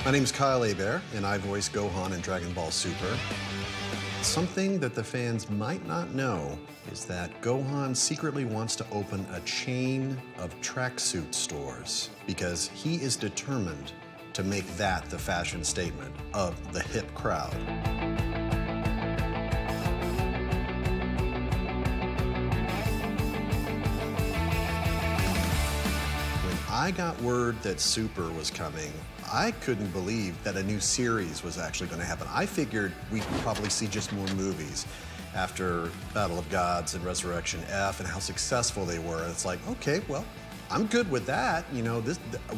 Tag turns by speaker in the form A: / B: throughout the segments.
A: My name's Kyle Hebert, and I voice Gohan in Dragonball Super. Something that the fans might not know is that Gohan secretly wants to open a chain of tracksuit stores because he is determined to make that the fashion statement of the hip crowd. I got word that Super was coming, I couldn't believe that a new series was actually going to happen. I figured we'd probably see just more movies after Battle of Gods and Resurrection F and how successful they were. It's like, okay, well, I'm good with that. You know,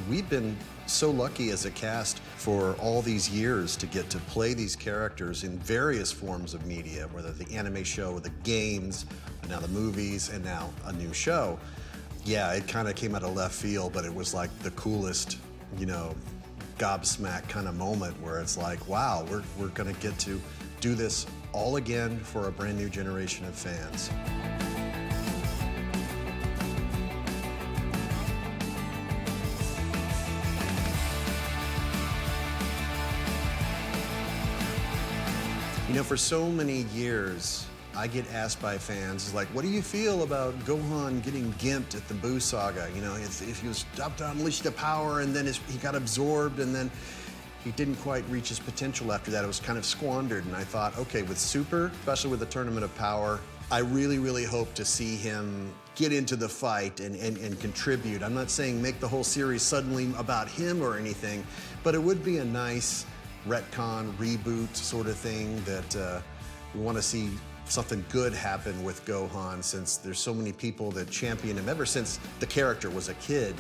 A: we've been so lucky as a cast for all these years to get to play these characters in various forms of media, whether the anime show, the games, and now the movies, and now a new show. Yeah, it kind of came out of left field, but it was like the coolest, you know, gobsmack kind of moment where it's like, wow, we're gonna get to do this all again for a brand new generation of fans. You know, for so many years, I get asked by fans, like, what do you feel about Gohan getting gimped at the Buu saga? You know, if he was about to unleash the power and then he got absorbed and then he didn't quite reach his potential after that. It was kind of squandered. And I thought, okay, with Super, especially with the Tournament of Power, I really, really hope to see him get into the fight and contribute. I'm not saying make the whole series suddenly about him or anything, but it would be a nice retcon, reboot sort of thing that we want to see something good happen with Gohan, since there's so many people that champion him ever since the character was a kid,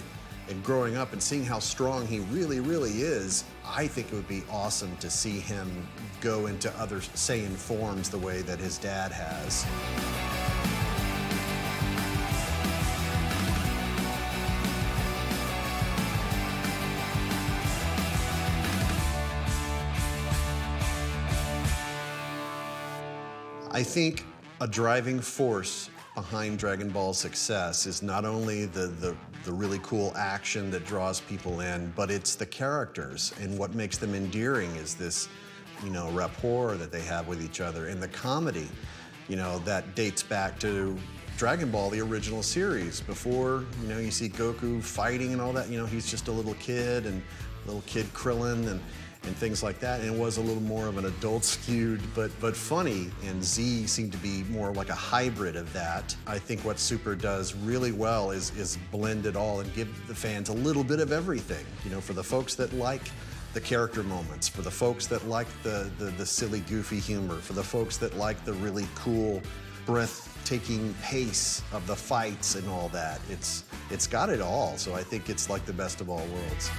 A: and growing up and seeing how strong he really, really is. I think it would be awesome to see him go into other Saiyan forms the way that his dad has. I think a driving force behind Dragon Ball's success is not only the really cool action that draws people in, but it's the characters, and what makes them endearing is this, you know, rapport that they have with each other, and the comedy, you know, that dates back to Dragon Ball, the original series. Before, you know, you see Goku fighting and all that, you know, he's just a little kid, and little kid Krillin and things like that, and it was a little more of an adult skewed, but funny, and Z seemed to be more like a hybrid of that. I think what Super does really well is blend it all and give the fans a little bit of everything. You know, for the folks that like the character moments, for the folks that like the silly, goofy humor, for the folks that like the really cool, breathtaking pace of the fights and all that. It's got it all, so I think it's like the best of all worlds.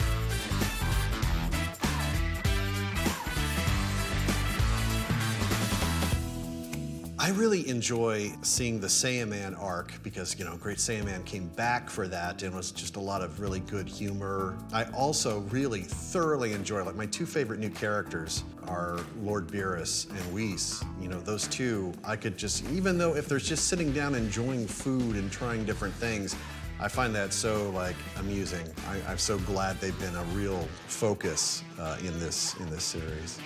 A: I really enjoy seeing the Saiyaman arc because, you know, Great Saiyaman came back for that and was just a lot of really good humor. I also really thoroughly enjoy, like, my two favorite new characters are Lord Beerus and Whis. You know, those two, I could just, even though if there's just sitting down enjoying food and trying different things, I find that so, like, amusing. I'm so glad they've been a real focus in this series.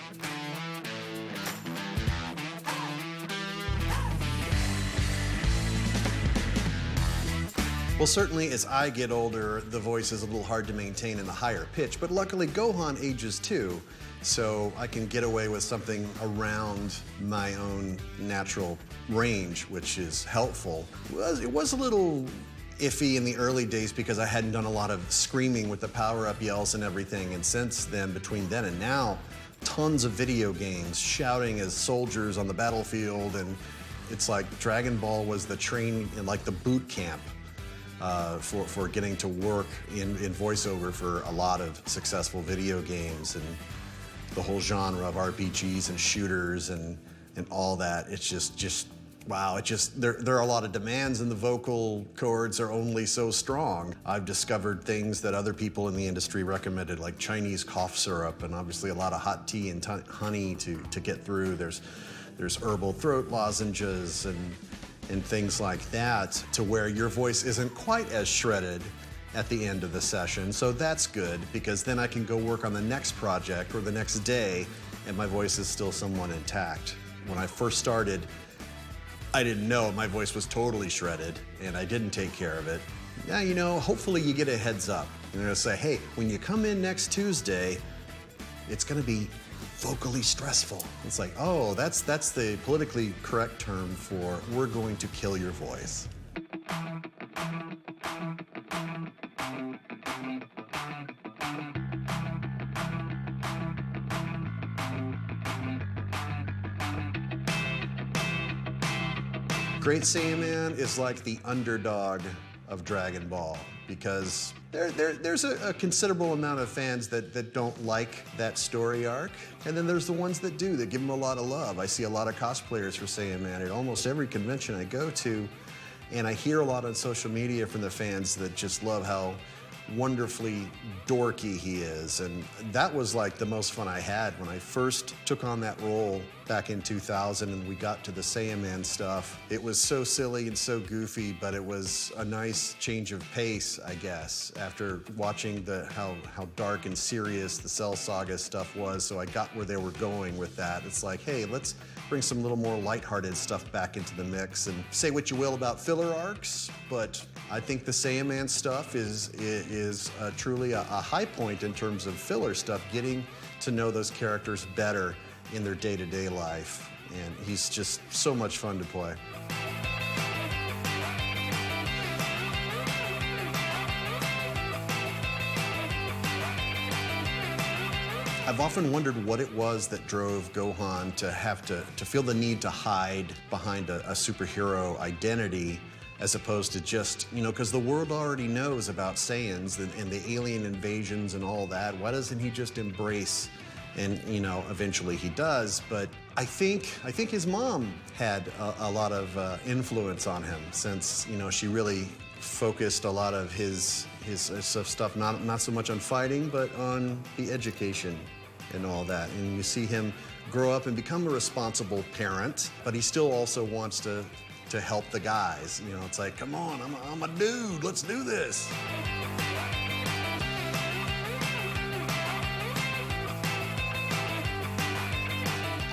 A: Well, certainly as I get older, the voice is a little hard to maintain in the higher pitch, but luckily Gohan ages too, so I can get away with something around my own natural range, which is helpful. It was a little iffy in the early days because I hadn't done a lot of screaming with the power-up yells and everything, and since then, between then and now, tons of video games, shouting as soldiers on the battlefield, and it's like Dragon Ball was the training in, like, the boot camp for getting to work in voiceover for a lot of successful video games and the whole genre of RPGs and shooters and all that. It's just wow, there are a lot of demands and the vocal cords are only so strong. I've discovered things that other people in the industry recommended, like Chinese cough syrup, and obviously a lot of hot tea and honey to get through. There's herbal throat lozenges and things like that, to where your voice isn't quite as shredded at the end of the session, so that's good because then I can go work on the next project or the next day and my voice is still somewhat intact. When I first started, I didn't know my voice was totally shredded and I didn't take care of it. Now, you know, hopefully you get a heads up. You're gonna say, hey, when you come in next Tuesday, it's gonna be vocally stressful. It's like, oh, that's the politically correct term for we're going to kill your voice. Great Saiyaman is like the underdog of Dragon Ball because there's a considerable amount of fans that don't like that story arc, and then there's the ones that do, that give him a lot of love. I see a lot of cosplayers for Saiyaman at almost every convention I go to, and I hear a lot on social media from the fans that just love how wonderfully dorky he is, and that was like the most fun I had when I first took on that role back in 2000 and we got to the Saiyaman stuff. It was so silly and so goofy, but it was a nice change of pace, I guess, after watching how dark and serious the Cell Saga stuff was, so I got where they were going with that. It's like, hey, let's bring some little more lighthearted stuff back into the mix, and say what you will about filler arcs, but I think the Saiyaman stuff is truly a high point in terms of filler stuff, getting to know those characters better in their day-to-day life, and he's just so much fun to play. I've often wondered what it was that drove Gohan to have to feel the need to hide behind a superhero identity as opposed to just, you know, because the world already knows about Saiyans and the alien invasions and all that. Why doesn't he just embrace? And, you know, eventually he does, but I think his mom had a lot of influence on him since, you know, she really focused a lot of his stuff, not so much on fighting, but on the education and all that. And you see him grow up and become a responsible parent, but he still also wants to help the guys. You know, it's like, come on, I'm a dude, let's do this.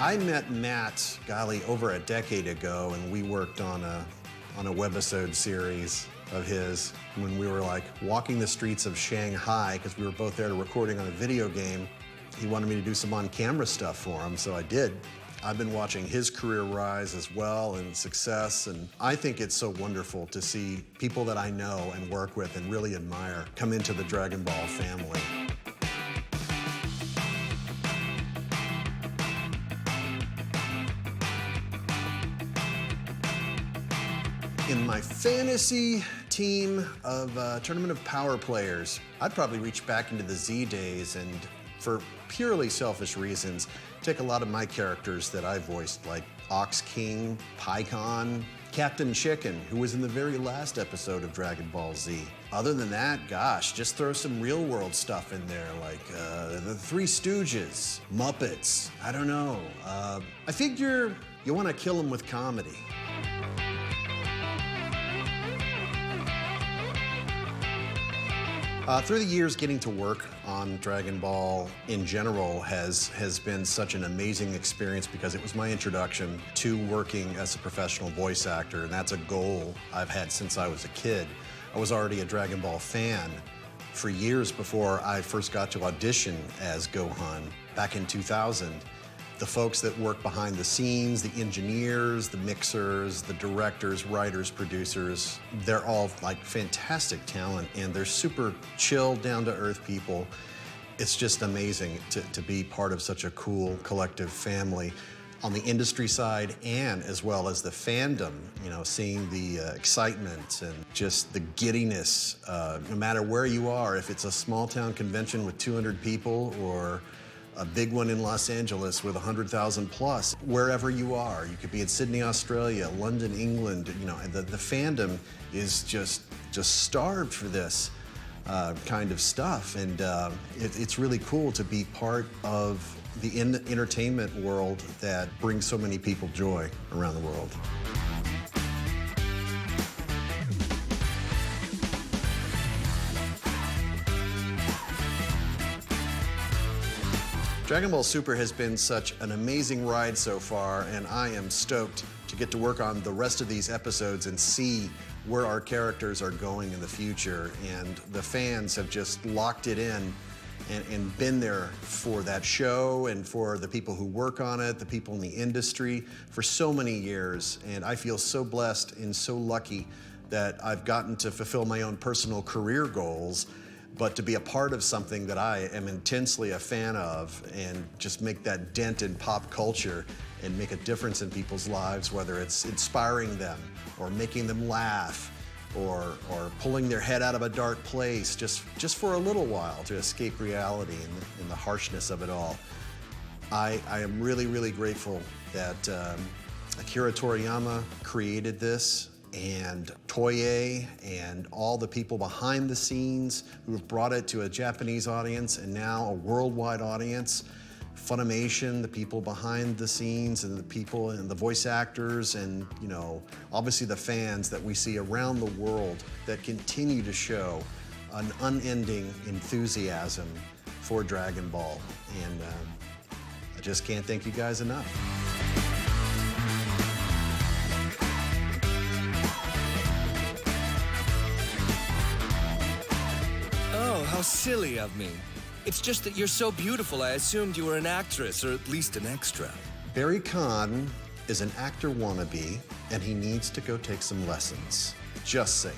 A: I met Matt, golly, over a decade ago, and we worked on a webisode series of his when we were like walking the streets of Shanghai because we were both there recording on a video game. He wanted me to do some on-camera stuff for him, so I did. I've been watching his career rise as well and success, and I think it's so wonderful to see people that I know and work with and really admire come into the Dragon Ball family. In my fantasy team of Tournament of Power players, I'd probably reach back into the Z days and, for purely selfish reasons, take a lot of my characters that I voiced, like Ox King, Pycon, Captain Chicken, who was in the very last episode of Dragon Ball Z. Other than that, gosh, just throw some real world stuff in there, like the Three Stooges, Muppets, I don't know. I figure you want to kill them with comedy. Through the years, getting to work on Dragon Ball in general has been such an amazing experience because it was my introduction to working as a professional voice actor, and that's a goal I've had since I was a kid. I was already a Dragon Ball fan for years before I first got to audition as Gohan back in 2000. The folks that work behind the scenes, the engineers, the mixers, the directors, writers, producers, they're all like fantastic talent, and they're super chill, down-to-earth people. It's just amazing to be part of such a cool collective family on the industry side and as well as the fandom, you know, seeing the excitement and just the giddiness, no matter where you are, if it's a small town convention with 200 people or a big one in Los Angeles with 100,000 plus, wherever you are. You could be in Sydney, Australia, London, England, you know, and the fandom is just starved for this kind of stuff. And it's really cool to be part of the entertainment world that brings so many people joy around the world. Dragon Ball Super has been such an amazing ride so far, and I am stoked to get to work on the rest of these episodes and see where our characters are going in the future. And the fans have just locked it in and been there for that show and for the people who work on it, the people in the industry for so many years. And I feel so blessed and so lucky that I've gotten to fulfill my own personal career goals, but to be a part of something that I am intensely a fan of and just make that dent in pop culture and make a difference in people's lives, whether it's inspiring them or making them laugh or pulling their head out of a dark place just for a little while to escape reality and the harshness of it all. I am really, really grateful that Akira Toriyama created this, and Toei and all the people behind the scenes who have brought it to a Japanese audience and now a worldwide audience. Funimation, the people behind the scenes and the people and the voice actors and, you know, obviously the fans that we see around the world that continue to show an unending enthusiasm for Dragon Ball. And I just can't thank you guys enough.
B: How silly of me. It's just that you're so beautiful, I assumed you were an actress, or at least an extra.
A: Barry Kahn is an actor wannabe, and he needs to go take some lessons. Just saying.